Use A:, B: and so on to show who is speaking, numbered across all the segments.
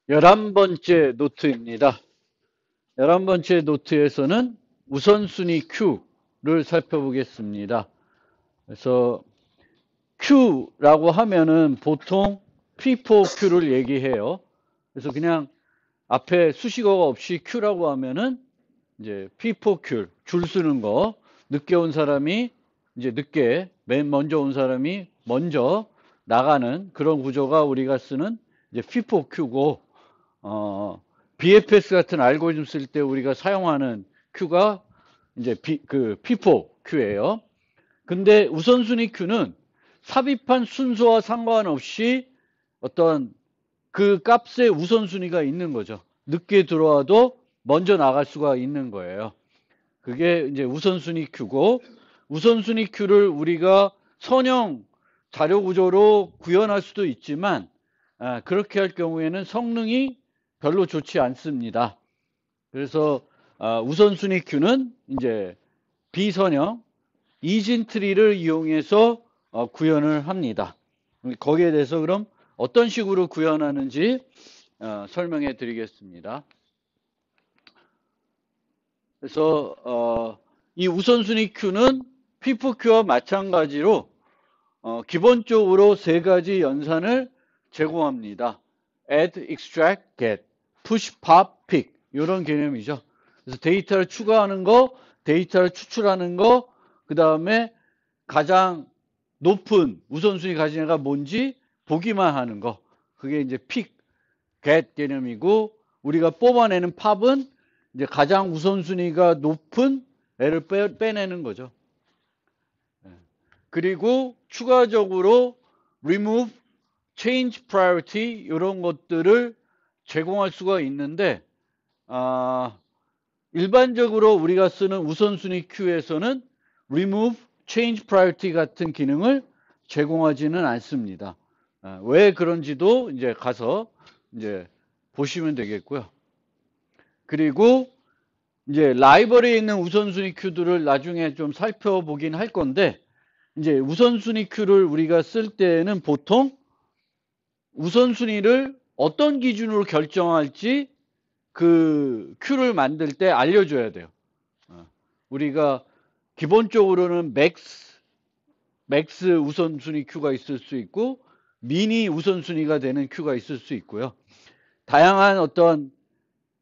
A: 11번째 노트입니다. 11번째 노트에서는 우선순위 Q를 살펴보겠습니다. 그래서 Q라고 하면은 보통 P4Q를 얘기해요. 그래서 그냥 앞에 수식어가 없이 Q라고 하면은 이제 P4Q, 줄 서는 거, 늦게 온 사람이 이제 늦게, 맨 먼저 온 사람이 먼저 나가는 그런 구조가 우리가 쓰는 이제 P4Q고, BFS 같은 알고리즘 쓸 때 우리가 사용하는 Q가 이제 P4Q예요. 근데 우선순위 Q는 삽입한 순서와 상관없이 어떤 그 값의 우선순위가 있는 거죠. 늦게 들어와도 먼저 나갈 수가 있는 거예요. 그게 이제 우선순위 Q고, 우선순위 Q를 우리가 선형 자료 구조로 구현할 수도 있지만, 그렇게 할 경우에는 성능이 별로 좋지 않습니다. 그래서 우선순위 Q는 이제 비선형 이진 트리를 이용해서 구현을 합니다. 거기에 대해서 그럼 어떤 식으로 구현하는지 설명해 드리겠습니다. 그래서 이 우선순위 Q는 P4Q와 마찬가지로 기본적으로 세 가지 연산을 제공합니다. add, extract, get, push, pop, pick 이런 개념이죠. 그래서 데이터를 추가하는 거, 데이터를 추출하는 거, 그 다음에 가장 높은 우선순위 가진 애가 뭔지 보기만 하는 거. 그게 이제 pick, get 개념이고, 우리가 뽑아내는 pop은 이제 가장 우선순위가 높은 애를 빼내는 거죠. 그리고 추가적으로 remove, change priority 이런 것들을 제공할 수가 있는데 일반적으로 우리가 쓰는 우선순위 Q에서는 remove, change priority 같은 기능을 제공하지는 않습니다. 왜 그런지도 이제 가서 이제 보시면 되겠고요. 그리고 이제 라이벌에 있는 우선순위 큐들을 나중에 좀 살펴보긴 할 건데, 이제 우선순위 큐를 우리가 쓸 때는 보통 우선순위를 어떤 기준으로 결정할지 그 큐를 만들 때 알려줘야 돼요. 우리가 기본적으로는 맥스 우선순위 큐가 있을 수 있고 미니 우선순위가 되는 큐가 있을 수 있고요. 다양한 어떤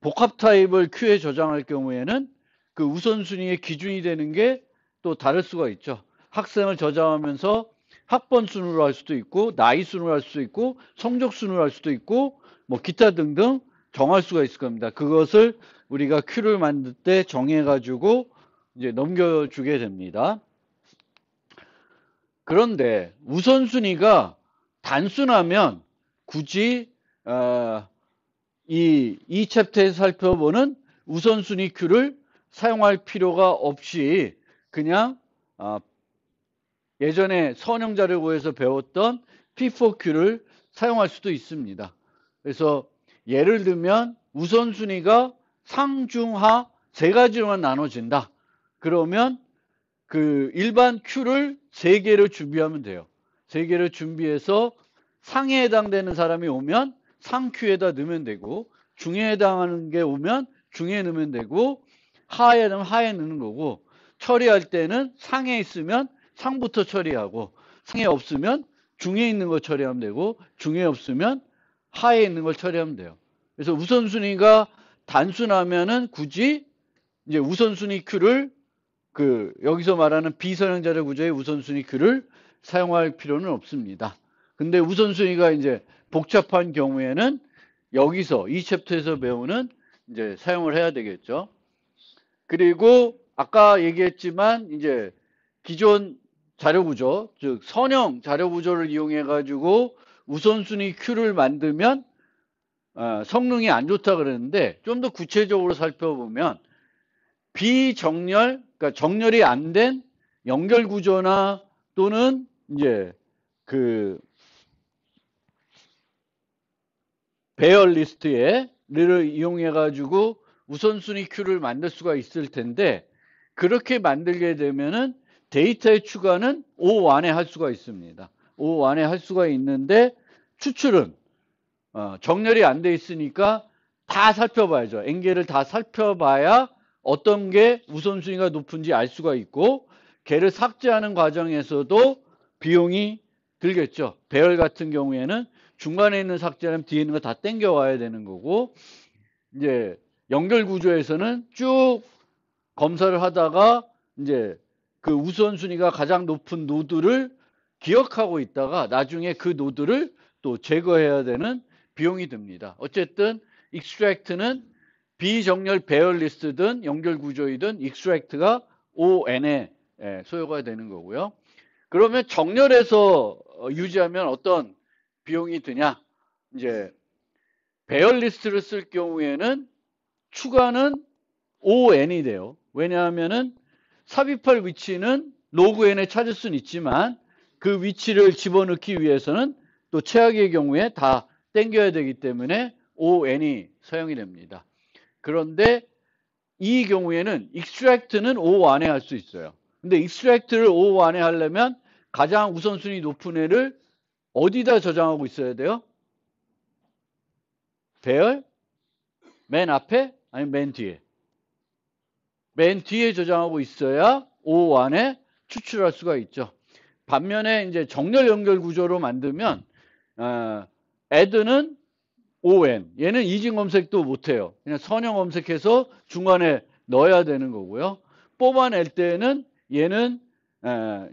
A: 복합 타입을 큐에 저장할 경우에는 그 우선순위의 기준이 되는 게 또 다를 수가 있죠. 학생을 저장하면서 학번 순으로 할 수도 있고 나이 순으로 할 수도 있고 성적 순으로 할 수도 있고 뭐 기타 등등 정할 수가 있을 겁니다. 그것을 우리가 큐를 만들 때 정해가지고 이제 넘겨주게 됩니다. 그런데 우선순위가 단순하면 굳이 이 챕터에서 살펴보는 우선순위 큐를 사용할 필요가 없이 그냥 예전에 선형자를 구해서 배웠던 P4Q를 사용할 수도 있습니다. 그래서 예를 들면 우선순위가 상중하 세 가지로만 나눠진다. 그러면 그 일반 Q를 세 개를 준비하면 돼요. 세 개를 준비해서 상에 해당되는 사람이 오면 상큐에다 넣으면 되고, 중에 해당하는 게 오면 중에 넣으면 되고, 하에 넣으면 하에 넣는 거고, 처리할 때는 상에 있으면 상부터 처리하고, 상에 없으면 중에 있는 거 처리하면 되고, 중에 없으면 하에 있는 걸 처리하면 돼요. 그래서 우선순위가 단순하면은 굳이 이제 우선순위 큐를 여기서 말하는 비선형자료 구조의 우선순위 큐를 사용할 필요는 없습니다. 근데 우선순위가 이제 복잡한 경우에는 여기서 이 챕터에서 배우는 이제 사용을 해야 되겠죠. 그리고 아까 얘기했지만 이제 기존 자료 구조, 즉 선형 자료 구조를 이용해 가지고 우선순위 큐를 만들면 성능이 안 좋다 그랬는데 좀 더 구체적으로 살펴보면 비정렬, 그러니까 정렬이 안 된 연결 구조나 또는 이제 배열 리스트를 이용해 가지고 우선순위 큐를 만들 수가 있을 텐데 그렇게 만들게 되면은 데이터의 추가는 O 안에 할 수가 있습니다. O 안에 할 수가 있는데 추출은 정렬이 안 돼 있으니까 다 살펴봐야죠. n개를 다 살펴봐야 어떤 게 우선순위가 높은지 알 수가 있고, 걔를 삭제하는 과정에서도 비용이 들겠죠. 배열 같은 경우에는 중간에 있는 삭제하면 뒤에 있는 거 다 땡겨와야 되는 거고, 이제 연결 구조에서는 쭉 검사를 하다가 이제 그 우선순위가 가장 높은 노드를 기억하고 있다가 나중에 그 노드를 또 제거해야 되는 비용이 듭니다. 어쨌든 extract는 비정렬 배열 리스트든 연결 구조이든 extract가 ON에 소요가 되는 거고요. 그러면 정렬해서 유지하면 어떤 비용이 드냐? 이제 배열 리스트를 쓸 경우에는 추가는 ON이 돼요. 왜냐하면은 삽입할 위치는 로그 n에 찾을 수는 있지만 그 위치를 집어넣기 위해서는 또 최악의 경우에 다 땡겨야 되기 때문에 ON이 사용이 됩니다. 그런데 이 경우에는 extract는 O 안에 할 수 있어요. 근데 extract를 O 안에 하려면 가장 우선순위 높은 애를 어디다 저장하고 있어야 돼요? 배열? 맨 앞에? 아니면 맨 뒤에? 맨 뒤에 저장하고 있어야 O 안에 추출할 수가 있죠. 반면에 이제 정렬 연결 구조로 만들면 add는 ON, 얘는 이진 검색도 못해요. 그냥 선형 검색해서 중간에 넣어야 되는 거고요. 뽑아낼 때는 얘는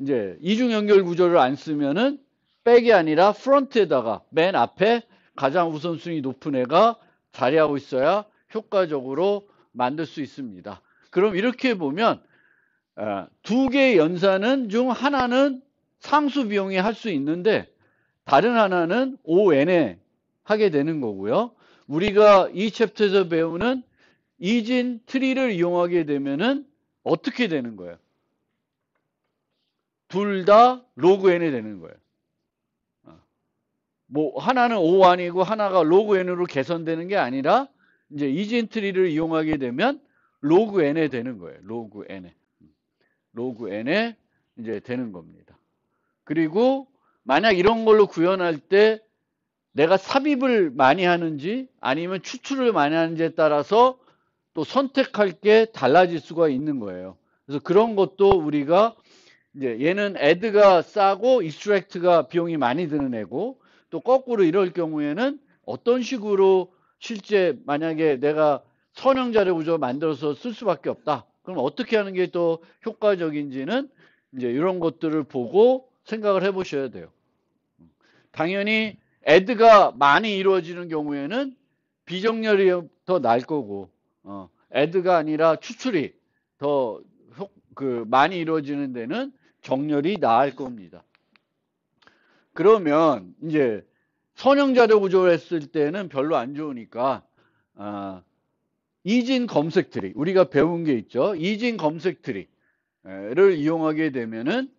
A: 이제 이중 연결 구조를 안 쓰면은 백이 아니라 프론트에다가 맨 앞에 가장 우선순위 높은 애가 자리하고 있어야 효과적으로 만들 수 있습니다. 그럼 이렇게 보면 두 개의 연산은 중 하나는 상수 비용이 할 수 있는데 다른 하나는 ON에 하게 되는 거고요. 우리가 이 챕터에서 배우는 이진 트리를 이용하게 되면은 어떻게 되는 거예요? 둘 다 로그 n이 되는 거예요. 뭐 하나는 O1이고 하나가 로그 n으로 개선되는 게 아니라 이제 이진 트리를 이용하게 되면 로그 n에 되는 거예요. 로그 n에. 로그 n에 이제 되는 겁니다. 그리고 만약 이런 걸로 구현할 때 내가 삽입을 많이 하는지 아니면 추출을 많이 하는지에 따라서 또 선택할 게 달라질 수가 있는 거예요. 그래서 그런 것도 우리가 이제 얘는 add가 싸고 extract가 비용이 많이 드는 애고 또 거꾸로 이럴 경우에는 어떤 식으로 실제 만약에 내가 선형 자료 구조 만들어서 쓸 수밖에 없다. 그럼 어떻게 하는 게 또 효과적인지는 이제 이런 것들을 보고 생각을 해 보셔야 돼요. 당연히 add가 많이 이루어지는 경우에는 비정렬이 더 나을 거고, add가 아니라 추출이 더 많이 이루어지는 데는 정렬이 나을 겁니다. 그러면 이제 선형 자료 구조를 했을 때는 별로 안 좋으니까 이진 검색 트리 우리가 배운 게 있죠. 이진 검색 트리를 이용하게 되면은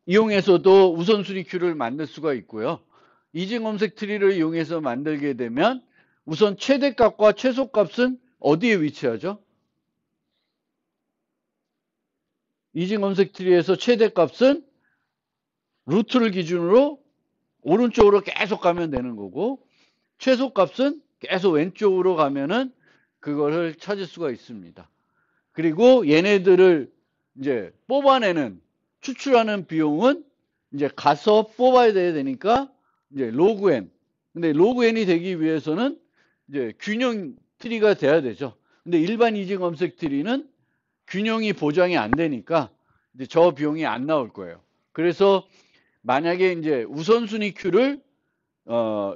A: 이용해서도 우선순위 큐를 만들 수가 있고요. 이진 검색 트리를 이용해서 만들게 되면 우선 최대값과 최소값은 어디에 위치하죠? 이진 검색 트리에서 최대값은 루트를 기준으로 오른쪽으로 계속 가면 되는 거고 최소값은 계속 왼쪽으로 가면은 그거를 찾을 수가 있습니다. 그리고 얘네들을 이제 뽑아내는 추출하는 비용은 이제 가서 뽑아야 되니까 이제 로그 n. 근데 로그 n이 되기 위해서는 이제 균형 트리가 돼야 되죠. 근데 일반 이진 검색 트리는 균형이 보장이 안 되니까 이제 저 비용이 안 나올 거예요. 그래서 만약에 이제 우선순위 큐를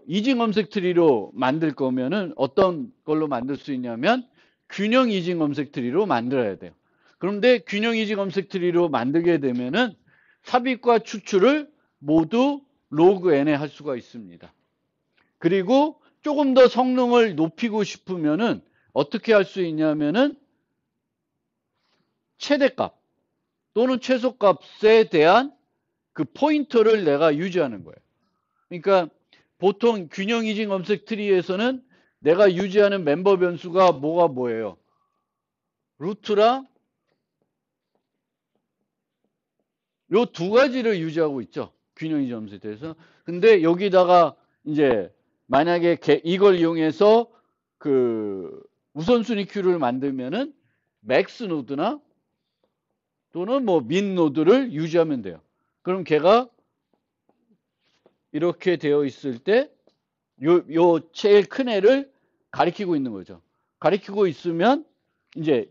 A: 이진 검색 트리로 만들 거면은 어떤 걸로 만들 수 있냐면 균형 이진 검색 트리로 만들어야 돼요. 그런데 균형 이진 검색 트리로 만들게 되면은 삽입과 추출을 모두 로그 n에 할 수가 있습니다. 그리고 조금 더 성능을 높이고 싶으면은 어떻게 할 수 있냐면은 최대값 또는 최소값에 대한 그 포인터를 내가 유지하는 거예요. 그러니까 보통 균형 이진 검색 트리에서는 내가 유지하는 멤버 변수가 뭐예요? 루트랑 요 두 가지를 유지하고 있죠. 균형 이진 검색 트리에서. 근데 여기다가 이제 만약에 이걸 이용해서 그 우선순위 큐를 만들면은 맥스 노드나 또는 뭐 민 노드를 유지하면 돼요. 그럼 걔가 이렇게 되어 있을 때 요 제일 큰 애를 가리키고 있는 거죠. 가리키고 있으면 이제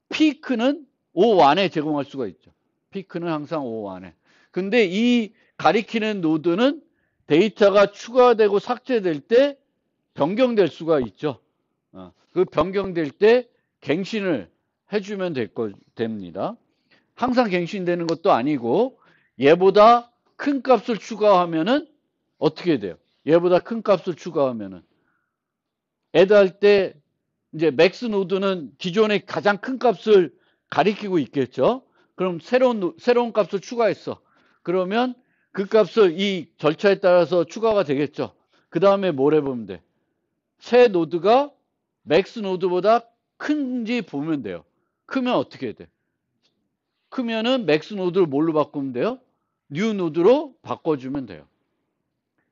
A: 피크는 O 안에 제공할 수가 있죠. 피크는 항상 O 안에. 근데 이 가리키는 노드는 데이터가 추가되고 삭제될 때 변경될 수가 있죠. 그 변경될 때 갱신을 해주면 됩니다. 항상 갱신되는 것도 아니고 얘보다 큰 값을 추가하면은 어떻게 돼요? 얘보다 큰 값을 추가하면은 애드 할 때 이제 맥스 노드는 기존의 가장 큰 값을 가리키고 있겠죠. 그럼 새로운 값을 추가했어. 그러면 그 값을 이 절차에 따라서 추가가 되겠죠. 그 다음에 뭘 해보면 돼? 새 노드가 맥스 노드보다 큰지 보면 돼요. 크면 어떻게 돼? 크면은 맥스 노드를 뭘로 바꾸면 돼요? 뉴 노드로 바꿔주면 돼요.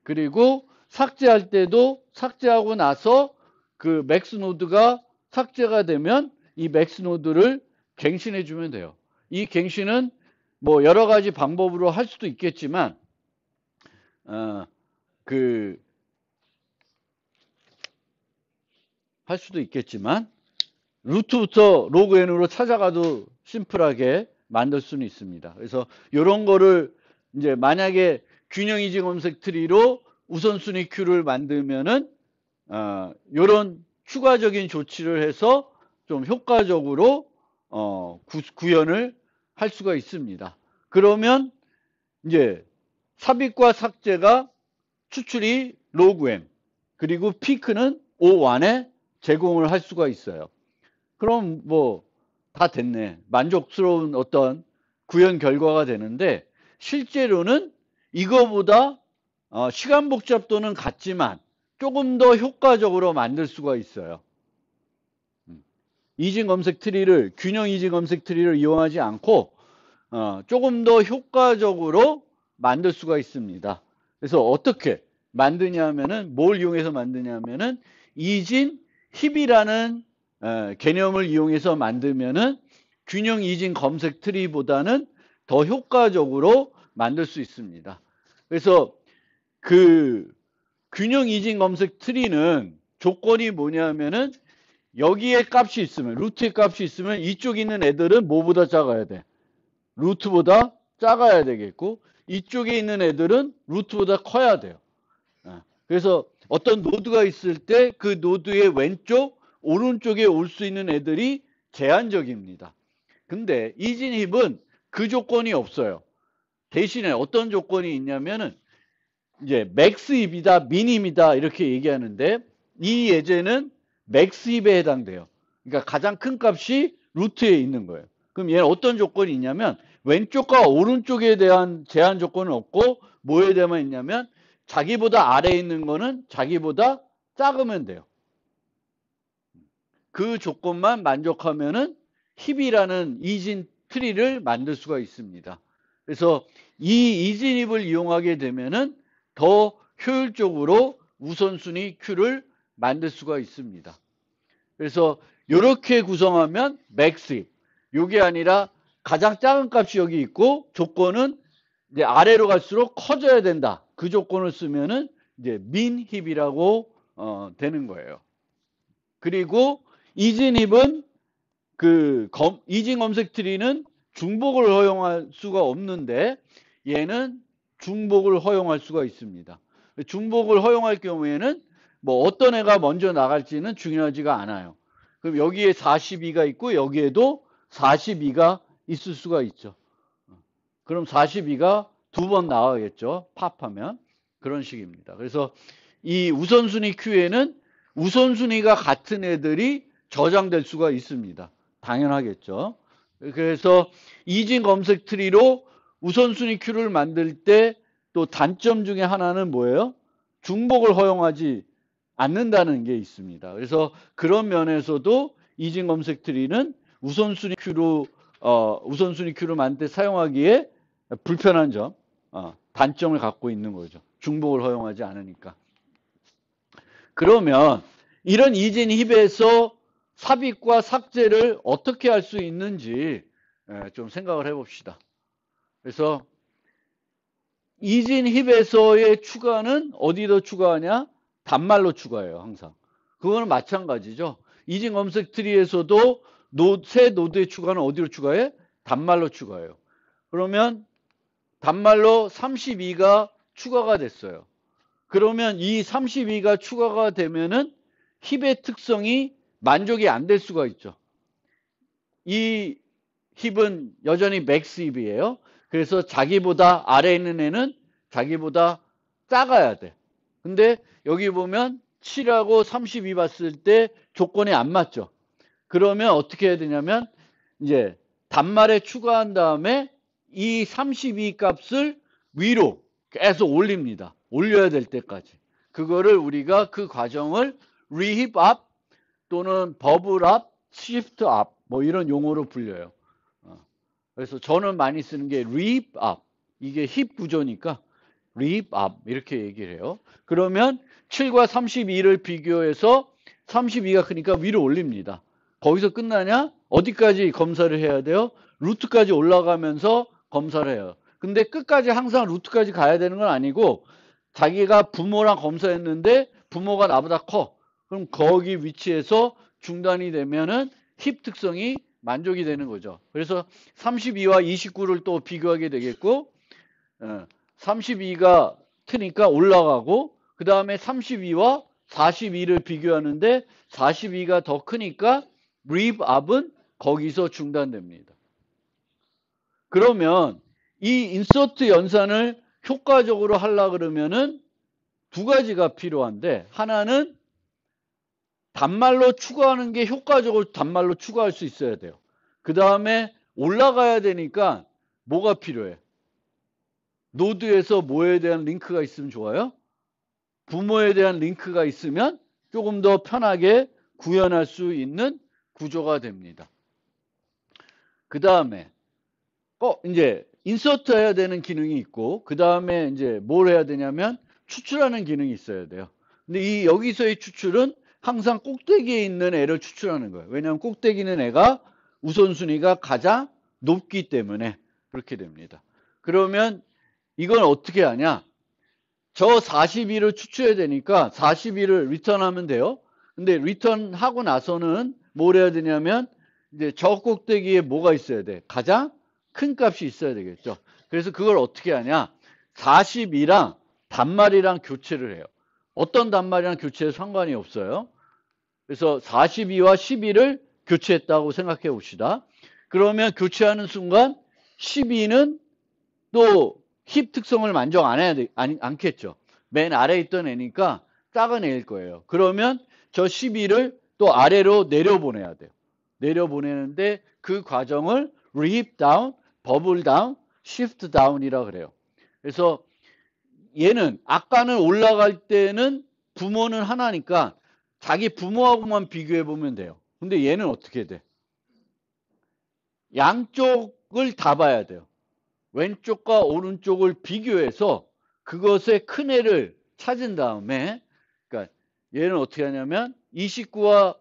A: 그리고 삭제할 때도 삭제하고 나서 그 맥스 노드가 삭제가 되면 이 맥스 노드를 갱신해 주면 돼요. 이 갱신은 뭐 여러 가지 방법으로 할 수도 있겠지만 루트부터 로그 n으로 찾아가도 심플하게 만들 수는 있습니다. 그래서 이런 거를 이제 만약에 균형 이지 검색 트리로 우선순위 큐를 만들면은 이런 추가적인 조치를 해서 좀 효과적으로 구현을 할 수가 있습니다. 그러면 이제 삽입과 삭제가 추출이 로그 n 그리고 피크는 O1에 제공을 할 수가 있어요. 그럼 뭐 다 됐네. 만족스러운 어떤 구현 결과가 되는데 실제로는 이거보다 시간 복잡도는 같지만 조금 더 효과적으로 만들 수가 있어요. 이진 검색 트리를 균형 이진 검색 트리를 이용하지 않고 조금 더 효과적으로 만들 수가 있습니다. 그래서 어떻게 만드냐면은 뭘 이용해서 만드냐면은 이진 힙이라는 개념을 이용해서 만들면은 균형 이진 검색 트리보다는 더 효과적으로 만들 수 있습니다. 그래서 그 균형 이진 검색 트리는 조건이 뭐냐면은 여기에 값이 있으면 루트에 값이 있으면 이쪽에 있는 애들은 뭐보다 작아야 돼? 루트보다 작아야 되겠고 이쪽에 있는 애들은 루트보다 커야 돼요. 그래서 어떤 노드가 있을 때 그 노드의 왼쪽, 오른쪽에 올 수 있는 애들이 제한적입니다. 근데 이진힙은 그 조건이 없어요. 대신에 어떤 조건이 있냐면은 이제 맥스힙이다, 민힙이다 이렇게 얘기하는데 이 예제는 맥스힙에 해당돼요. 그러니까 가장 큰 값이 루트에 있는 거예요. 그럼 얘는 어떤 조건이 있냐면 왼쪽과 오른쪽에 대한 제한 조건은 없고 뭐에 대한 있냐면 자기보다 아래에 있는 거는 자기보다 작으면 돼요. 그 조건만 만족하면은 힙이라는 이진 트리를 만들 수가 있습니다. 그래서 이 이진힙을 이용하게 되면은 더 효율적으로 우선순위 큐를 만들 수가 있습니다. 그래서 이렇게 구성하면 맥스힙. 이게 아니라 가장 작은 값이 여기 있고 조건은 이제 아래로 갈수록 커져야 된다. 그 조건을 쓰면은 이제 민힙이라고 되는 거예요. 그리고 이진힙은 이진 검색 트리는 중복을 허용할 수가 없는데 얘는 중복을 허용할 수가 있습니다. 중복을 허용할 경우에는 뭐 어떤 애가 먼저 나갈지는 중요하지가 않아요. 그럼 여기에 42가 있고 여기에도 42가 있을 수가 있죠. 그럼 42가 두 번 나가겠죠. 팝하면. 그런 식입니다. 그래서 이 우선순위 큐에는 우선순위가 같은 애들이 저장될 수가 있습니다. 당연하겠죠. 그래서 이진 검색 트리로 우선순위 큐를 만들 때 또 단점 중에 하나는 뭐예요? 중복을 허용하지 않는다는 게 있습니다. 그래서 그런 면에서도 이진 검색 트리는 우선순위 큐로 만들 때 사용하기에 불편한 점, 단점을 갖고 있는 거죠. 중복을 허용하지 않으니까. 그러면 이런 이진 힙에서 삽입과 삭제를 어떻게 할 수 있는지 좀 생각을 해봅시다. 그래서 이진 힙에서의 추가는 어디로 추가하냐? 단말로 추가해요, 항상. 그거는 마찬가지죠. 이진 검색 트리에서도 새 노드의 추가는 어디로 추가해? 단말로 추가해요. 그러면 단말로 32가 추가가 됐어요. 그러면 이 32가 추가가 되면은 힙의 특성이 만족이 안 될 수가 있죠. 이 힙은 여전히 맥스 힙이에요. 그래서 자기보다 아래에 있는 애는 자기보다 작아야 돼. 근데 여기 보면 7하고 32 봤을 때 조건이 안 맞죠. 그러면 어떻게 해야 되냐면 이제 단말에 추가한 다음에 이 32 값을 위로 계속 올립니다. 올려야 될 때까지. 그거를 우리가 그 과정을 reheap up 또는 bubble up, shift up 뭐 이런 용어로 불려요. 그래서 저는 많이 쓰는 게 reheap up. 이게 힙 구조니까 reheap up 이렇게 얘기를 해요. 그러면 7과 32를 비교해서 32가 크니까 위로 올립니다. 거기서 끝나냐? 어디까지 검사를 해야 돼요? 루트까지 올라가면서 검사를 해요. 근데 끝까지 항상 루트까지 가야 되는 건 아니고 자기가 부모랑 검사했는데 부모가 나보다 커. 그럼 거기 위치에서 중단이 되면은 힙 특성이 만족이 되는 거죠. 그래서 32와 29를 또 비교하게 되겠고 32가 트니까 올라가고 그 다음에 32와 42를 비교하는데 42가 더 크니까 reap up은 거기서 중단됩니다. 그러면 이 인서트 연산을 효과적으로 하려고 그러면은 두 가지가 필요한데 하나는 단말로 추가하는 게 효과적으로 단말로 추가할 수 있어야 돼요. 그 다음에 올라가야 되니까 뭐가 필요해? 노드에서 뭐에 대한 링크가 있으면 좋아요? 부모에 대한 링크가 있으면 조금 더 편하게 구현할 수 있는 구조가 됩니다. 그 다음에 이제 인서트 해야 되는 기능이 있고 그 다음에 이제 뭘 해야 되냐면 추출하는 기능이 있어야 돼요. 근데 이 여기서의 추출은 항상 꼭대기에 있는 애를 추출하는 거예요. 왜냐하면 꼭대기는 애가 우선순위가 가장 높기 때문에 그렇게 됩니다. 그러면 이건 어떻게 하냐? 저 42를 추출해야 되니까 42를 리턴하면 돼요. 근데 리턴하고 나서는 뭘 해야 되냐면 이제 저 꼭대기에 뭐가 있어야 돼? 가장 큰 값이 있어야 되겠죠. 그래서 그걸 어떻게 하냐? 42랑 단말이랑 교체를 해요. 어떤 단말이랑 교체해도 상관이 없어요. 그래서 42와 12를 교체했다고 생각해 봅시다. 그러면 교체하는 순간 12는 또 힙 특성을 만족 안 해야 않겠죠. 맨 아래에 있던 애니까 작은 애일 거예요. 그러면 저 12를 또 아래로 내려보내야 돼요. 내려보내는데 그 과정을 reheap down, bubble down, shift down이라고 그래요. 그래서 얘는 아까는 올라갈 때는 부모는 하나니까 자기 부모하고만 비교해 보면 돼요. 근데 얘는 어떻게 돼? 양쪽을 다 봐야 돼요. 왼쪽과 오른쪽을 비교해서 그것의 큰 애를 찾은 다음에 그러니까 얘는 어떻게 하냐면 29와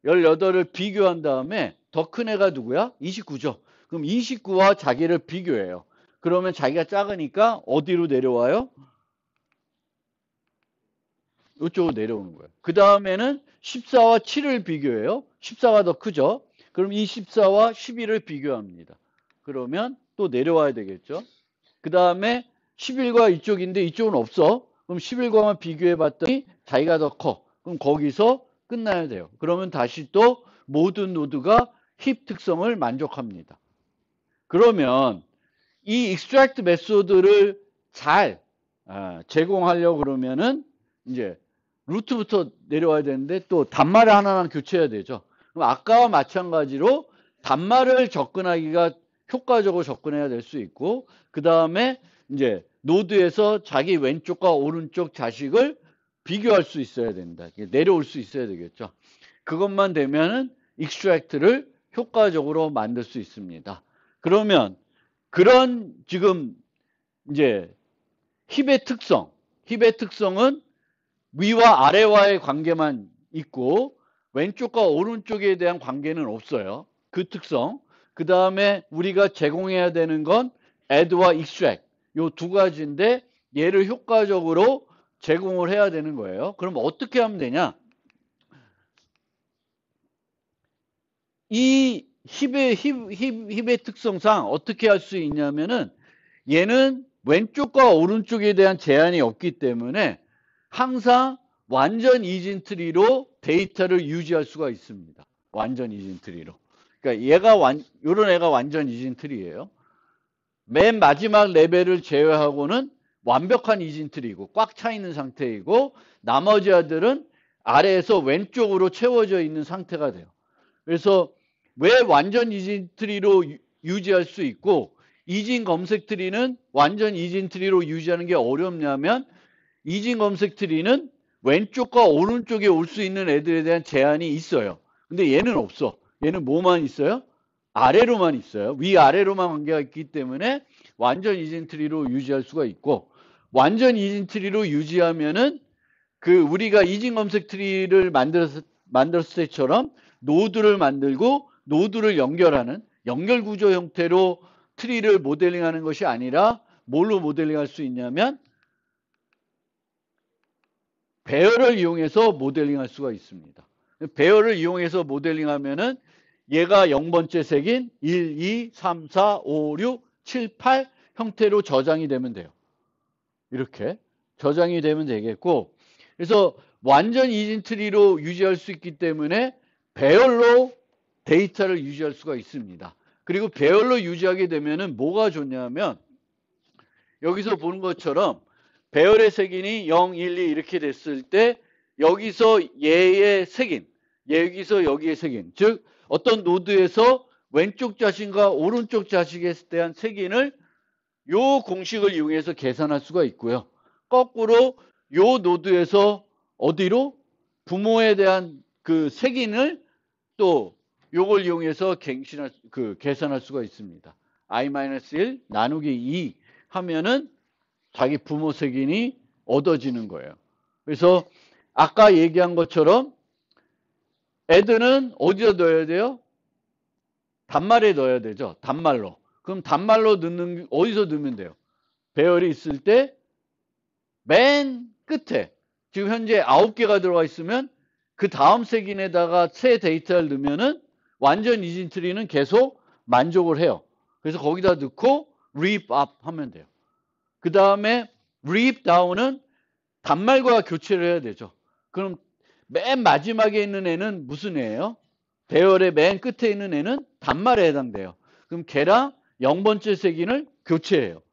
A: 18을 비교한 다음에 더 큰 애가 누구야? 29죠. 그럼 29와 자기를 비교해요. 그러면 자기가 작으니까 어디로 내려와요? 이쪽으로 내려오는 거예요. 그 다음에는 14와 7을 비교해요. 14가 더 크죠. 그럼 이 14와 12를 비교합니다. 그러면 또 내려와야 되겠죠. 그 다음에 11과 이쪽인데 이쪽은 없어. 그럼 11과만 비교해 봤더니 자기가 더 커. 그럼 거기서 끝나야 돼요. 그러면 다시 또 모든 노드가 힙 특성을 만족합니다. 그러면 이 extract 메소드를 잘 제공하려고 그러면은 이제 루트부터 내려와야 되는데 또 단말을 하나만 교체해야 되죠. 그럼 아까와 마찬가지로 단말을 접근하기가 효과적으로 접근해야 될 수 있고 그 다음에 이제 노드에서 자기 왼쪽과 오른쪽 자식을 비교할 수 있어야 된다. 내려올 수 있어야 되겠죠. 그것만 되면은 extract를 효과적으로 만들 수 있습니다. 그러면 그런 지금 이제 힙의 특성은 위와 아래와의 관계만 있고 왼쪽과 오른쪽에 대한 관계는 없어요. 그 특성. 그 다음에 우리가 제공해야 되는 건 add와 extract 요 두 가지인데 얘를 효과적으로 제공을 해야 되는 거예요. 그럼 어떻게 하면 되냐? 이 힙의 특성상 어떻게 할 수 있냐면은 얘는 왼쪽과 오른쪽에 대한 제한이 없기 때문에 항상 완전 이진 트리로 데이터를 유지할 수가 있습니다. 완전 이진 트리로. 그러니까 요런 애가 완전 이진 트리예요. 맨 마지막 레벨을 제외하고는 완벽한 이진 트리고 꽉 차 있는 상태이고 나머지 아들은 아래에서 왼쪽으로 채워져 있는 상태가 돼요. 그래서 왜 완전 이진 트리로 유지할 수 있고 이진 검색 트리는 완전 이진 트리로 유지하는 게 어렵냐면 이진 검색 트리는 왼쪽과 오른쪽에 올 수 있는 애들에 대한 제한이 있어요. 근데 얘는 없어. 얘는 뭐만 있어요? 아래로만 있어요. 위아래로만 관계가 있기 때문에 완전 이진 트리로 유지할 수가 있고 완전 이진 트리로 유지하면은 그 우리가 이진 검색 트리를 만들었을 때처럼 노드를 만들고 노드를 연결하는 연결 구조 형태로 트리를 모델링하는 것이 아니라 뭘로 모델링할 수 있냐면 배열을 이용해서 모델링할 수가 있습니다. 배열을 이용해서 모델링하면은 얘가 0번째 색인 1, 2, 3, 4, 5, 6, 7, 8 형태로 저장이 되면 돼요. 이렇게 저장이 되면 되겠고 그래서 완전 이진 트리로 유지할 수 있기 때문에 배열로 데이터를 유지할 수가 있습니다. 그리고 배열로 유지하게 되면은 뭐가 좋냐면 여기서 보는 것처럼 배열의 색인이 0, 1, 2 이렇게 됐을 때 여기서 얘의 색인, 여기서 여기의 색인, 즉 어떤 노드에서 왼쪽 자식과 오른쪽 자식에 대한 색인을 요 공식을 이용해서 계산할 수가 있고요. 거꾸로 요 노드에서 어디로? 부모에 대한 그 색인을 또 요걸 이용해서 계산할 수가 있습니다. i-1 나누기 2 하면은 자기 부모 색인이 얻어지는 거예요. 그래서 아까 얘기한 것처럼 애들은 어디다 넣어야 돼요? 단말에 넣어야 되죠. 단말로. 그럼 단말로 어디서 넣으면 돼요? 배열이 있을 때 맨 끝에 지금 현재 9개가 들어가 있으면 그 다음 색인에다가 새 데이터를 넣으면은 완전 이진 트리는 계속 만족을 해요. 그래서 거기다 넣고 rip up 하면 돼요. 그 다음에 rip down은 단말과 교체를 해야 되죠. 그럼 맨 마지막에 있는 애는 무슨 애예요? 배열의 맨 끝에 있는 애는 단말에 해당돼요. 그럼 걔랑 0번째 색인을 교체해요.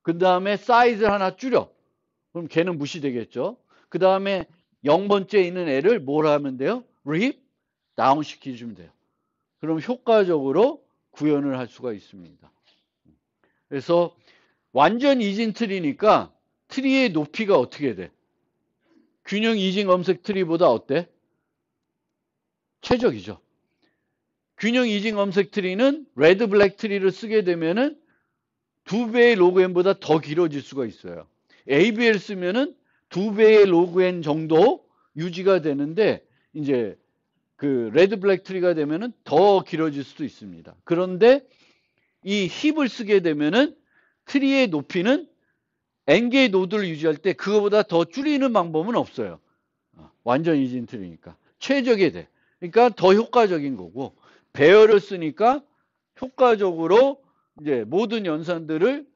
A: 그 다음에 사이즈 하나 줄여. 그럼 걔는 무시되겠죠. 그 다음에 0번째 있는 애를 뭘 하면 돼요? rip down 시켜주면 돼요. 그럼 효과적으로 구현을 할 수가 있습니다. 그래서 완전 이진 트리니까 트리의 높이가 어떻게 돼? 균형 이진 검색 트리보다 어때? 최적이죠. 균형 이진 검색 트리는 레드 블랙 트리를 쓰게 되면은 2배의 로그 n보다 더 길어질 수가 있어요. ABL 쓰면은 2배의 로그 n 정도 유지가 되는데 이제 그 레드 블랙 트리가 되면은 더 길어질 수도 있습니다. 그런데 이 힙을 쓰게 되면은 트리의 높이는 n개의 노드를 유지할 때 그거보다 더 줄이는 방법은 없어요. 완전 이진 트리니까 최적이 돼. 그러니까 더 효과적인 거고 배열을 쓰니까 효과적으로 이제 모든 연산들을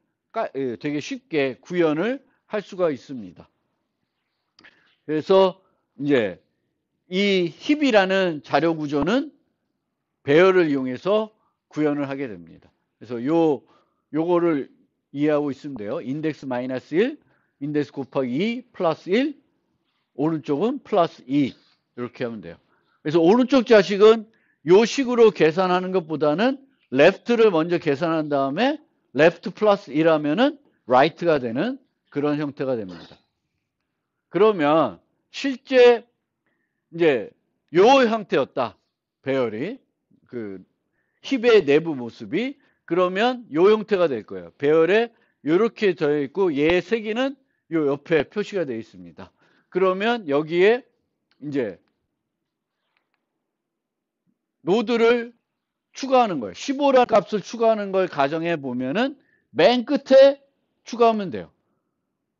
A: 되게 쉽게 구현을 할 수가 있습니다. 그래서 이제 이 힙이라는 자료 구조는 배열을 이용해서 구현을 하게 됩니다. 그래서 요거를 이해하고 있으면 돼요. 인덱스 마이너스 1, 인덱스 곱하기 2 플러스 1, 오른쪽은 플러스 2 이렇게 하면 돼요. 그래서 오른쪽 자식은 요 식으로 계산하는 것보다는 left를 먼저 계산한 다음에 left 플러스 1 하면은 right가 되는 그런 형태가 됩니다. 그러면 실제 이제 요 형태였다. 배열이 그 힙의 내부 모습이 그러면 요 형태가 될 거예요. 배열에 이렇게 되어 있고 얘의 색이는 요 옆에 표시가 되어 있습니다. 그러면 여기에 이제 노드를 추가하는 거예요. 15라는 값을 추가하는 걸 가정해 보면은 맨 끝에 추가하면 돼요.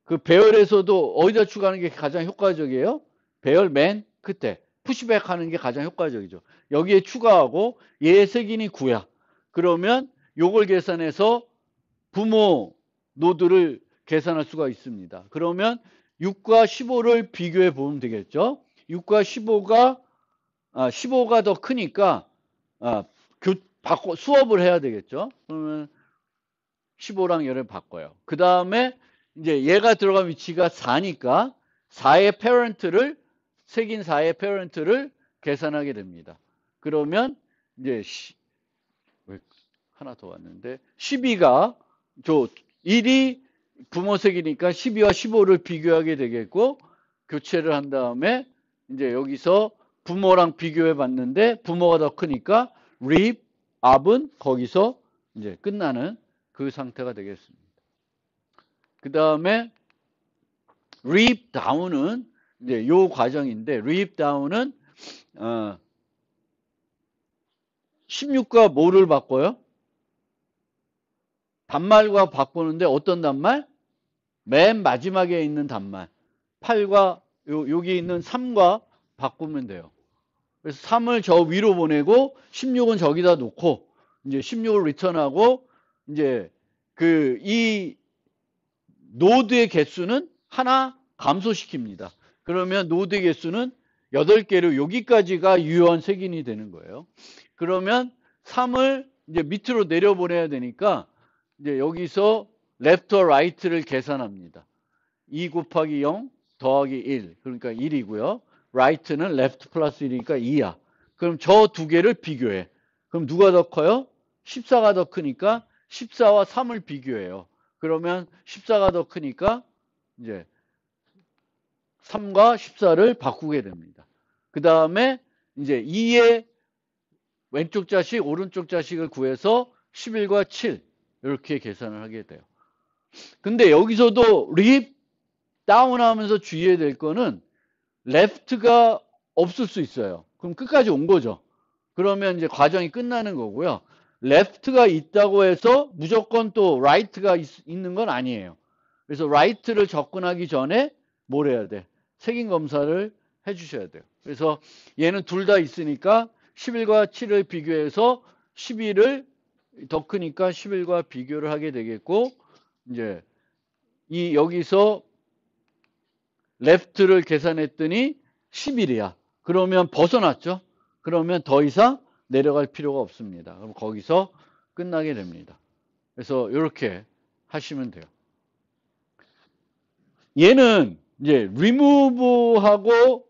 A: 그 배열에서도 어디다 추가하는 게 가장 효과적이에요? 배열 맨 끝에 푸시백 하는 게 가장 효과적이죠. 여기에 추가하고 얘 색인이 9야. 그러면 요걸 계산해서 부모 노드를 계산할 수가 있습니다. 그러면 6과 15를 비교해 보면 되겠죠. 6과 15가 더 크니까 수업을 해야 되겠죠. 그러면 15랑 얘를 바꿔요. 그 다음에 이제 얘가 들어간 위치가 4니까 4의 페런트를 색인 4의 페런트를 계산하게 됩니다. 그러면 이제 하나 더 왔는데 12가 1이 부모색이니까 12와 15를 비교하게 되겠고 교체를 한 다음에 이제 여기서 부모랑 비교해 봤는데 부모가 더 크니까 rib, up은 거기서 이제 끝나는 그 상태가 되겠습니다. 그 다음에 rib down은 이제 요 과정인데 rib down은 16과 뭐를 바꿔요? 단말과 바꾸는데 어떤 단말? 맨 마지막에 있는 단말 8과 여기 있는 3과 바꾸면 돼요. 그래서 3을 저 위로 보내고 16은 저기다 놓고 이제 16을 리턴하고 이제 이 노드의 개수는 하나 감소시킵니다. 그러면 노드의 개수는 8개로 여기까지가 유효한 색인이 되는 거예요. 그러면 3을 이제 밑으로 내려보내야 되니까 이제 여기서 left와 right를 계산합니다. 2 곱하기 0 더하기 1 그러니까 1이고요. right는 left 플러스 1이니까 2야. 그럼 저 두 개를 비교해. 그럼 누가 더 커요? 14가 더 크니까 14와 3을 비교해요. 그러면 14가 더 크니까 이제 3과 14를 바꾸게 됩니다. 그 다음에 이제 2의 왼쪽 자식, 오른쪽 자식을 구해서 11과 7 이렇게 계산을 하게 돼요. 근데 여기서도 rib 다운 하면서 주의해야 될 거는 left가 없을 수 있어요. 그럼 끝까지 온 거죠. 그러면 이제 과정이 끝나는 거고요. left가 있다고 해서 무조건 또 right가 있는 건 아니에요. 그래서 right를 접근하기 전에 뭘 해야 돼? 색인 검사를 해 주셔야 돼요. 그래서 얘는 둘 다 있으니까 11과 7을 비교해서 11을 더 크니까 11과 비교를 하게 되겠고 이제 여기서 left를 계산했더니 11이야. 그러면 벗어났죠. 그러면 더 이상 내려갈 필요가 없습니다. 그럼 거기서 끝나게 됩니다. 그래서 이렇게 하시면 돼요. 얘는 이제 remove하고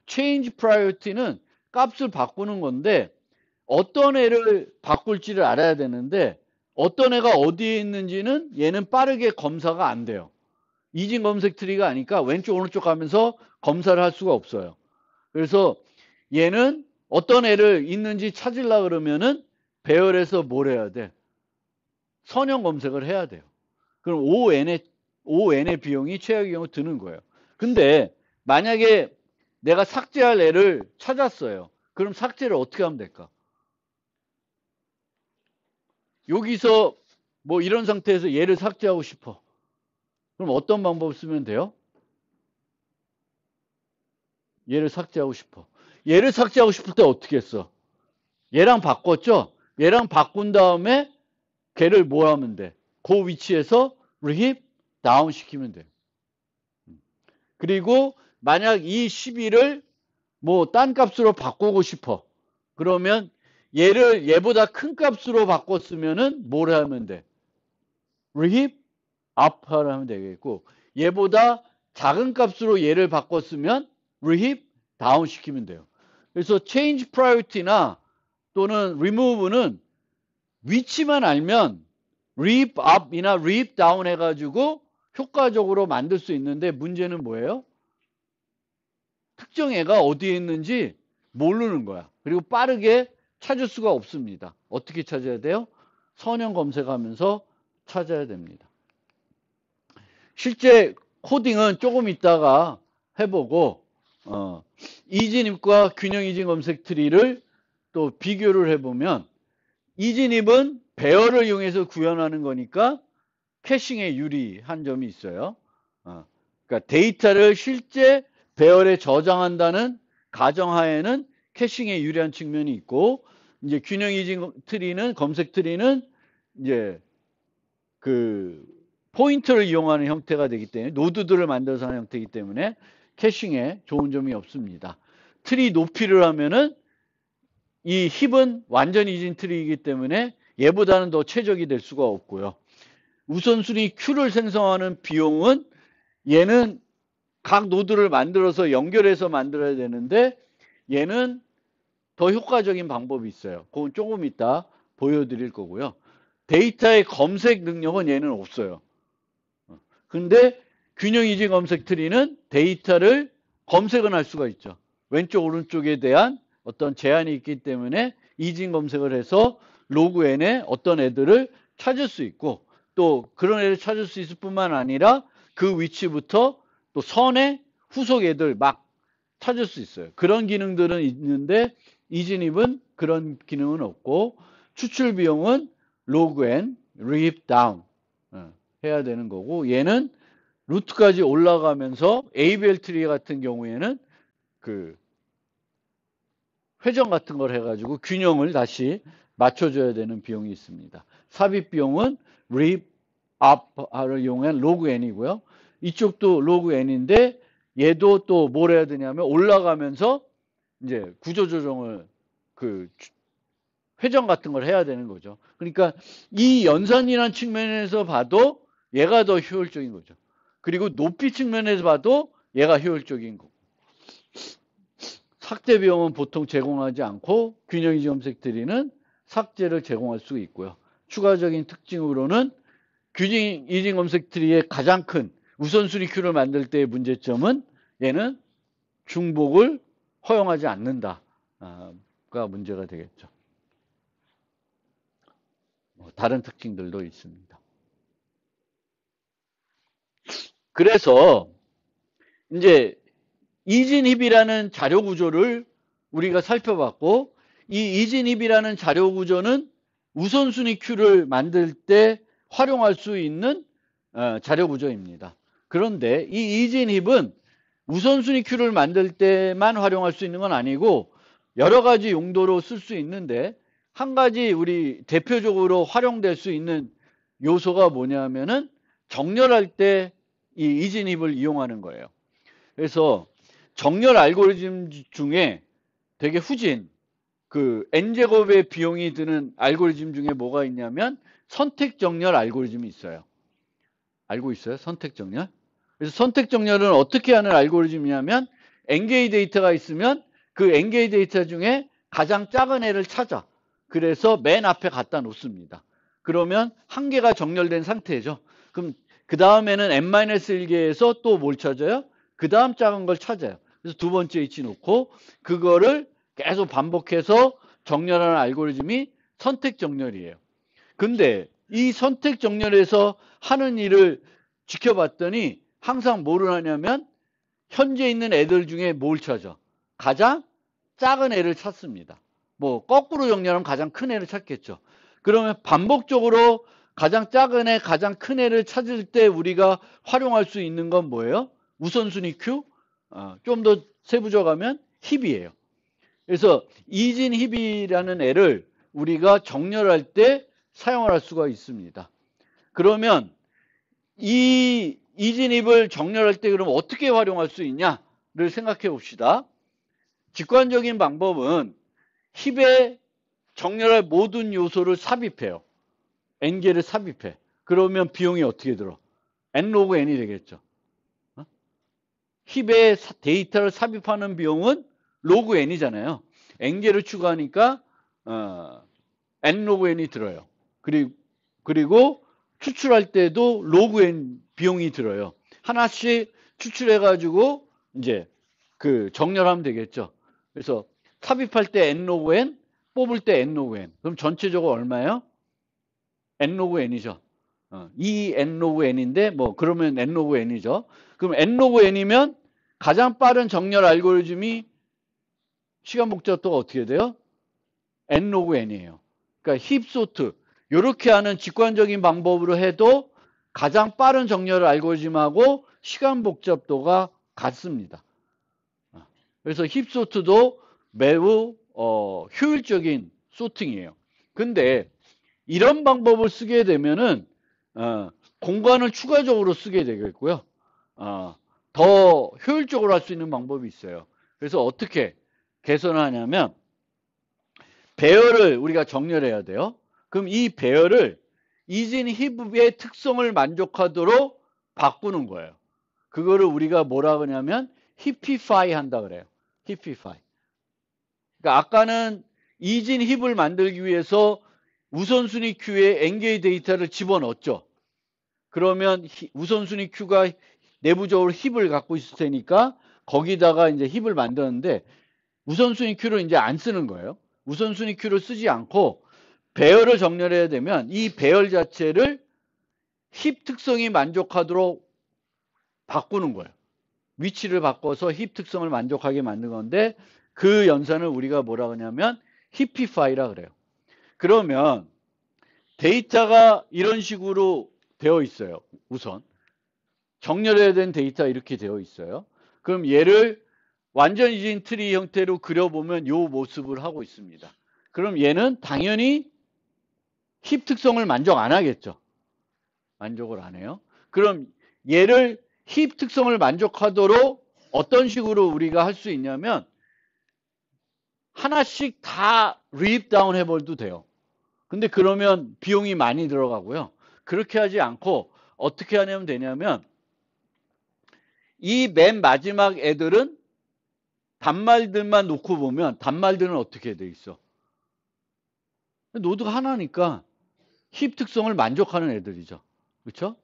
A: change priority는 값을 바꾸는 건데 어떤 애를 바꿀지를 알아야 되는데 어떤 애가 어디에 있는지는 얘는 빠르게 검사가 안 돼요. 이진 검색 트리가 아니까 왼쪽 오른쪽 가면서 검사를 할 수가 없어요. 그래서 얘는 어떤 애를 있는지 찾으려고 그러면은 배열에서 뭘 해야 돼? 선형 검색을 해야 돼요. 그럼 ON의 비용이 최악의 경우 드는 거예요. 근데 만약에 내가 삭제할 애를 찾았어요. 그럼 삭제를 어떻게 하면 될까? 여기서 뭐 이런 상태에서 얘를 삭제하고 싶어. 그럼 어떤 방법을 쓰면 돼요? 얘를 삭제하고 싶어. 얘를 삭제하고 싶을 때 어떻게 했어? 얘랑 바꿨죠? 얘랑 바꾼 다음에 걔를 뭐 하면 돼? 그 위치에서 rehip 다운 시키면 돼요. 그리고 만약 이 12를 뭐 딴 값으로 바꾸고 싶어. 그러면 얘를 얘보다 큰 값으로 바꿨으면은 뭘 하면 돼? rehip up를 하면 되겠고 얘보다 작은 값으로 얘를 바꿨으면 rehip 다운 시키면 돼요. 그래서 change priority나 또는 remove는 위치만 알면 rehip up이나 rehip down 해가지고 효과적으로 만들 수 있는데 문제는 뭐예요? 특정 애가 어디에 있는지 모르는 거야. 그리고 빠르게 찾을 수가 없습니다. 어떻게 찾아야 돼요? 선형 검색하면서 찾아야 됩니다. 실제 코딩은 조금 있다가 해보고 이진입과 균형 이진 검색 트리를 또 비교를 해보면 이진입은 배열을 이용해서 구현하는 거니까 캐싱에 유리한 점이 있어요. 그러니까 데이터를 실제 배열에 저장한다는 가정하에는 캐싱에 유리한 측면이 있고, 이제 균형 이진 트리는, 검색 트리는 이제 그 포인터를 이용하는 형태가 되기 때문에, 노드들을 만들어서 하는 형태이기 때문에 캐싱에 좋은 점이 없습니다. 트리 높이를 하면은 이 힙은 완전 이진 트리이기 때문에 얘보다는 더 최적이 될 수가 없고요. 우선순위 Q를 생성하는 비용은 얘는 각 노드를 만들어서 연결해서 만들어야 되는데 얘는 더 효과적인 방법이 있어요. 그건 조금 이따 보여드릴 거고요. 데이터의 검색 능력은 얘는 없어요. 근데 균형 이진 검색 트리는 데이터를 검색은 할 수가 있죠. 왼쪽 오른쪽에 대한 어떤 제한이 있기 때문에 이진 검색을 해서 로그 n에 어떤 애들을 찾을 수 있고, 또 그런 애를 찾을 수 있을 뿐만 아니라 그 위치부터 또 선의 후속 애들 막 찾을 수 있어요. 그런 기능들은 있는데 이진입은 그런 기능은 없고, 추출 비용은 로그 n, rip down 해야 되는 거고, 얘는 루트까지 올라가면서 ABL 트리 같은 경우에는 그 회전 같은 걸 해가지고 균형을 다시 맞춰줘야 되는 비용이 있습니다. 삽입 비용은 rip up를 이용한 로그 n이고요. 이쪽도 로그 n인데 얘도 또 뭘 해야 되냐면 올라가면서 이제 구조 조정을 그 회전 같은 걸 해야 되는 거죠. 그러니까 이 연산이라는 측면에서 봐도 얘가 더 효율적인 거죠. 그리고 높이 측면에서 봐도 얘가 효율적인 거고. 삭제 비용은 보통 제공하지 않고 균형 이진 검색 트리는 삭제를 제공할 수 있고요. 추가적인 특징으로는 균형 이진 검색 트리의 가장 큰 우선순위 큐를 만들 때의 문제점은 얘는 중복을 허용하지 않는다가 문제가 되겠죠. 다른 특징들도 있습니다. 그래서 이제 이진힙이라는 자료 구조를 우리가 살펴봤고, 이 이진힙이라는 자료 구조는 우선순위 큐를 만들 때 활용할 수 있는 자료 구조입니다. 그런데 이 이진힙은 우선순위 큐를 만들 때만 활용할 수 있는 건 아니고 여러 가지 용도로 쓸 수 있는데, 한 가지 우리 대표적으로 활용될 수 있는 요소가 뭐냐면은 정렬할 때 이 이진힙을 이용하는 거예요. 그래서 정렬 알고리즘 중에 되게 후진 그 n제곱의 비용이 드는 알고리즘 중에 뭐가 있냐면 선택 정렬 알고리즘이 있어요. 알고 있어요? 선택 정렬? 그래서 선택 정렬은 어떻게 하는 알고리즘이냐면 n개의 데이터가 있으면 그 n개의 데이터 중에 가장 작은 애를 찾아. 그래서 맨 앞에 갖다 놓습니다. 그러면 한 개가 정렬된 상태죠. 그럼 그 다음에는 n-1개에서 또 뭘 찾아요? 그 다음 작은 걸 찾아요. 그래서 두 번째 위치 놓고 그거를 계속 반복해서 정렬하는 알고리즘이 선택 정렬이에요. 근데 이 선택 정렬에서 하는 일을 지켜봤더니 항상 뭐를 하냐면 현재 있는 애들 중에 뭘 찾아? 가장 작은 애를 찾습니다. 뭐 거꾸로 정렬하면 가장 큰 애를 찾겠죠. 그러면 반복적으로 가장 작은 애, 가장 큰 애를 찾을 때 우리가 활용할 수 있는 건 뭐예요? 우선순위 큐? 좀 더 세부적하면 힙이에요. 그래서 이진 힙이라는 애를 우리가 정렬할 때 사용할 수가 있습니다. 그러면 이 이진 힙을 정렬할 때 그럼 어떻게 활용할 수 있냐를 생각해 봅시다. 직관적인 방법은 힙에 정렬할 모든 요소를 삽입해요. n개를 삽입해. 그러면 비용이 어떻게 들어? n 로그 n이 되겠죠. 힙에 데이터를 삽입하는 비용은 로그 n이잖아요. n개를 추가하니까 n 로그 n이 들어요. 그리고 추출할 때도 로그 n 비용이 들어요. 하나씩 추출해가지고 이제 그 정렬하면 되겠죠. 그래서 삽입할 때 n 로그 n, 뽑을 때 n 로그 n. 그럼 전체적으로 얼마예요? n 로그 n이죠. 이 n 로그 n인데 뭐 그러면 n 로그 n이죠. 그럼 n 로그 n이면 가장 빠른 정렬 알고리즘이 시간 복잡도가 어떻게 돼요? n 로그 n이에요. 그러니까 힙 소트 이렇게 하는 직관적인 방법으로 해도 가장 빠른 정렬 알고리즘하고 시간 복잡도가 같습니다. 그래서 힙 소트도 매우 효율적인 소팅이에요. 근데 이런 방법을 쓰게 되면은 공간을 추가적으로 쓰게 되겠고요. 더 효율적으로 할 수 있는 방법이 있어요. 그래서 어떻게 개선하냐면 배열을 우리가 정렬해야 돼요. 그럼 이 배열을 이진 힙의 특성을 만족하도록 바꾸는 거예요. 그거를 우리가 뭐라 그러냐면 히피파이 한다 그래요. 히피파이. 그러니까 아까는 이진 힙을 만들기 위해서 우선순위 큐에 엔게이 데이터를 집어넣었죠. 그러면 우선순위 큐가 내부적으로 힙을 갖고 있을 테니까 거기다가 이제 힙을 만드는데 우선순위 큐를 이제 안 쓰는 거예요. 우선순위 큐를 쓰지 않고 배열을 정렬해야 되면 이 배열 자체를 힙 특성이 만족하도록 바꾸는 거예요. 위치를 바꿔서 힙 특성을 만족하게 만든 건데 그 연산을 우리가 뭐라 그러냐면 히피파이라 그래요. 그러면 데이터가 이런 식으로 되어 있어요. 우선 정렬해야 되는 데이터 이렇게 되어 있어요. 그럼 얘를 완전 이진 트리 형태로 그려보면 이 모습을 하고 있습니다. 그럼 얘는 당연히 힙 특성을 만족 안 하겠죠. 만족을 안 해요. 그럼 얘를 힙 특성을 만족하도록 어떤 식으로 우리가 할 수 있냐면 하나씩 다 리입 다운 해버려도 돼요. 근데 그러면 비용이 많이 들어가고요. 그렇게 하지 않고 어떻게 하냐면 되냐면 이 맨 마지막 애들은 단말들만 놓고 보면 단말들은 어떻게 돼 있어? 노드가 하나니까 힙 특성을 만족하는 애들이죠. 그렇죠?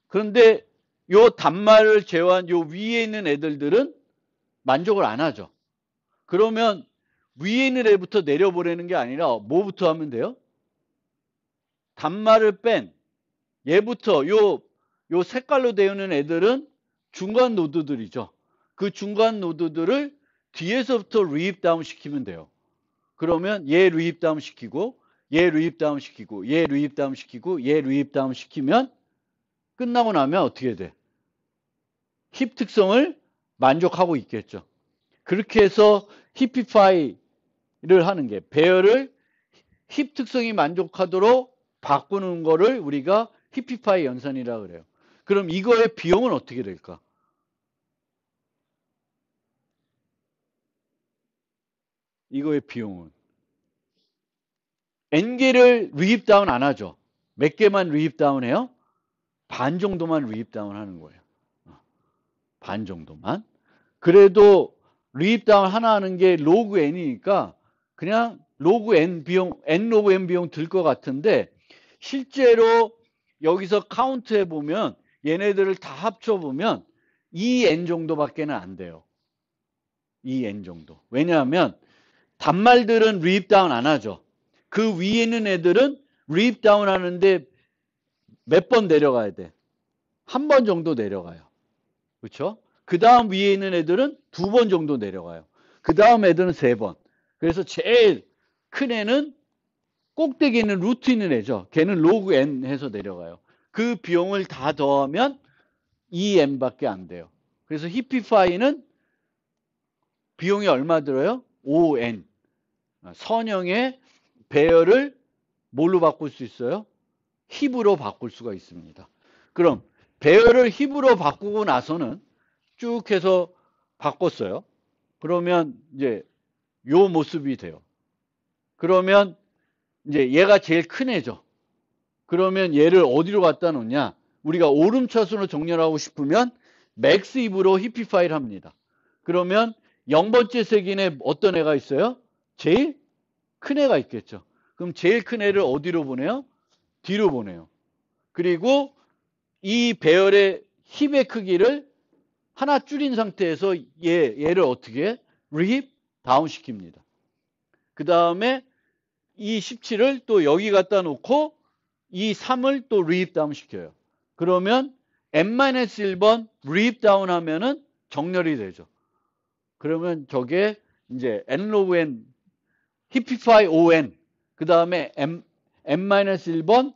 A: 그런데 요 단말을 제외한 요 위에 있는 애들은 만족을 안 하죠. 그러면 위에 있는 애부터 내려보내는 게 아니라 뭐부터 하면 돼요? 단말을 뺀 얘부터 요 색깔로 되어 있는 애들은 중간 노드들이죠. 그 중간 노드들을 뒤에서부터 리입 다운 시키면 돼요. 그러면 얘 리입 다운 시키고 얘 리입 다운 시키고 얘 리입 다운 시키고 얘 리입 다운 시키면 끝나고 나면 어떻게 돼? 힙 특성을 만족하고 있겠죠. 그렇게 해서 히피파이를 하는 게 배열을 힙 특성이 만족하도록 바꾸는 거를 우리가 히피파이 연산이라고 그래요. 그럼 이거의 비용은 어떻게 될까? 이거의 비용은 n개를 리입 다운 안 하죠. 몇 개만 리입 다운 해요? 반 정도만 리입 다운 하는 거예요. 반 정도만. 그래도 리입 다운 하나 하는 게 로그 n이니까 그냥 로그 n 비용, n 로그 n 비용 들 것 같은데 실제로 여기서 카운트 해보면 얘네들을 다 합쳐보면 2n 정도밖에는 안 돼요. 2n 정도. 왜냐하면 단말들은 리입 다운 안 하죠. 그 위에 있는 애들은 리입 다운 하는데 몇 번 내려가야 돼? 한 번 정도 내려가요. 그렇죠? 그 다음 위에 있는 애들은 2번 정도 내려가요. 그 다음 애들은 3번. 그래서 제일 큰 애는 꼭대기에 있는 루트 있는 애죠. 걔는 로그 n 해서 내려가요. 그 비용을 다 더하면 2n밖에 안 돼요. 그래서 히피파이는 비용이 얼마 들어요? 5n. 선형의 배열을 뭘로 바꿀 수 있어요? 힙으로 바꿀 수가 있습니다. 그럼 배열을 힙으로 바꾸고 나서는 쭉 해서 바꿨어요. 그러면 이제 요 모습이 돼요. 그러면 이제 얘가 제일 큰 애죠. 그러면 얘를 어디로 갖다 놓냐? 우리가 오름차순으로 정렬하고 싶으면 맥스 힙으로 히피파이를 합니다. 그러면 0번째 색인에 어떤 애가 있어요? 제일 큰 애가 있겠죠. 그럼 제일 큰 애를 어디로 보내요? 뒤로 보내요. 그리고 이 배열의 힙의 크기를 하나 줄인 상태에서 얘를 어떻게 해? 리힙 다운 시킵니다. 그 다음에 이 17을 또 여기 갖다 놓고 이 3을 또 리입 다운 시켜요. 그러면 n-1번 리입 다운 하면은 정렬이 되죠. 그러면 저게 이제 n log n 히피파이 on 그 다음에 n-1번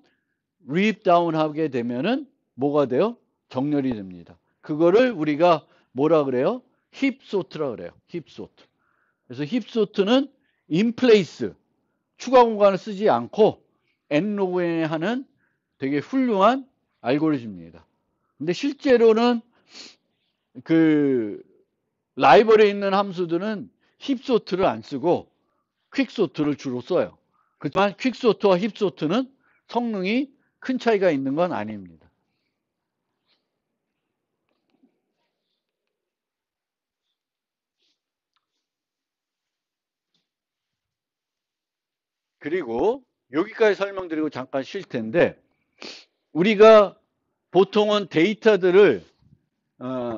A: reap down 하게 되면은 뭐가 돼요? 정렬이 됩니다. 그거를 우리가 뭐라 그래요? 힙 소트라 그래요. 힙 소트. 그래서 힙 소트는 in place 추가 공간을 쓰지 않고 n log n에 하는 되게 훌륭한 알고리즘입니다. 근데 실제로는 그 라이벌에 있는 함수들은 힙소트를 안 쓰고 퀵소트를 주로 써요. 그렇지만 퀵소트와 힙소트는 성능이 큰 차이가 있는 건 아닙니다. 그리고 여기까지 설명드리고 잠깐 쉴 텐데 우리가 보통은 데이터들을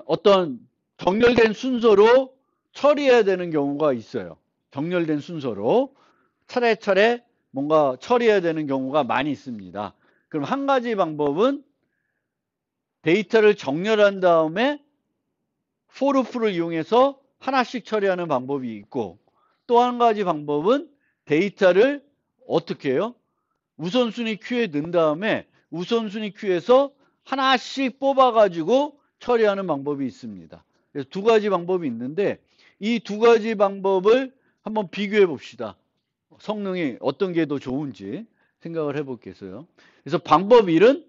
A: 어떤 정렬된 순서로 처리해야 되는 경우가 있어요. 정렬된 순서로 차례차례 뭔가 처리해야 되는 경우가 많이 있습니다. 그럼 한 가지 방법은 데이터를 정렬한 다음에 for loop를 이용해서 하나씩 처리하는 방법이 있고 또 한 가지 방법은 데이터를 어떻게 해요? 우선순위 큐에 넣은 다음에 우선순위 큐에서 하나씩 뽑아가지고 처리하는 방법이 있습니다. 그래서 두 가지 방법이 있는데 이 두 가지 방법을 한번 비교해 봅시다. 성능이 어떤 게 더 좋은지 생각을 해볼게요. 그래서 방법 1은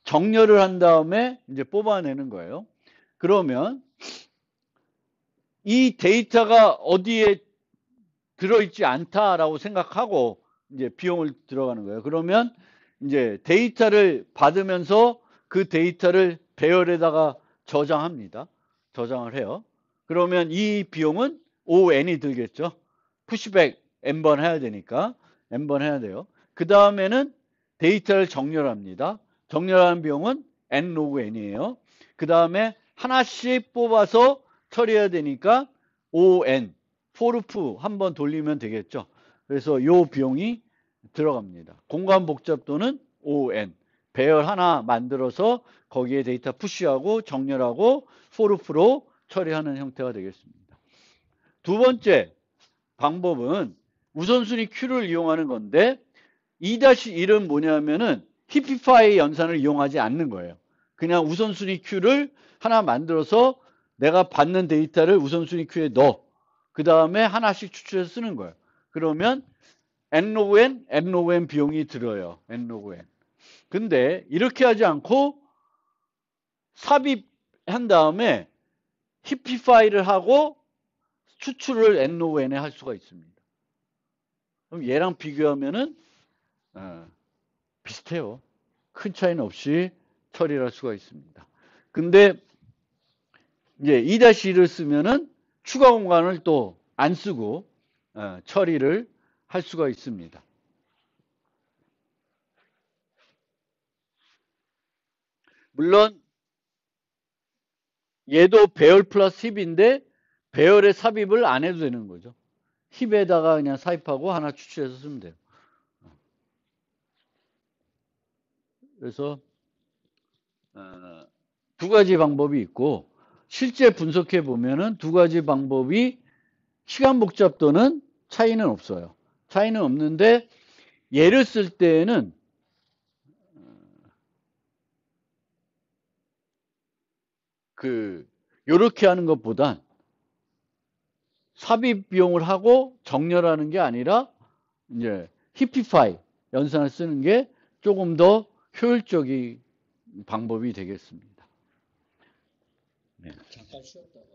A: 정렬을 한 다음에 이제 뽑아내는 거예요. 그러면 이 데이터가 어디에 들어있지 않다라고 생각하고 이제 비용을 들어가는 거예요. 그러면 이제 데이터를 받으면서 그 데이터를 배열에다가 저장합니다. 저장을 해요. 그러면 이 비용은 ON이 들겠죠. 푸시백 n번 해야 되니까 n번 해야 돼요. 그 다음에는 데이터를 정렬합니다. 정렬하는 비용은 n log n이에요. 그 다음에 하나씩 뽑아서 처리해야 되니까 on for loop 한번 돌리면 되겠죠. 그래서 이 비용이 들어갑니다. 공간 복잡도는 on 배열 하나 만들어서 거기에 데이터 푸시하고 정렬하고 for loop로 처리하는 형태가 되겠습니다. 두 번째 방법은 우선순위 Q를 이용하는 건데 2-1은 뭐냐면은 히피파이 연산을 이용하지 않는 거예요. 그냥 우선순위 Q를 하나 만들어서 내가 받는 데이터를 우선순위 Q에 넣어. 그 다음에 하나씩 추출해서 쓰는 거예요. 그러면 n log n, n log n 비용이 들어요. n log n. 근데 이렇게 하지 않고 삽입한 다음에 히피파이를 하고 추출을 n log n에 할 수가 있습니다. 그럼 얘랑 비교하면은 비슷해요. 큰 차이는 없이 처리를 할 수가 있습니다. 근데 이제 2-1을 쓰면은 추가 공간을 또 안 쓰고 처리를 할 수가 있습니다. 물론 얘도 배열 플러스 힙인데 배열에 삽입을 안 해도 되는 거죠. 힙에다가 그냥 삽입하고 하나 추출해서 쓰면 돼요. 그래서 두 가지 방법이 있고 실제 분석해 보면은 두 가지 방법이 시간 복잡도는 차이는 없어요. 차이는 없는데 얘를 쓸 때에는 요렇게 하는 것보단 삽입 비용을 하고 정렬하는 게 아니라 이제 히피파이 연산을 쓰는 게 조금 더 효율적인 방법이 되겠습니다. 네.
B: 잠깐 쉬었다가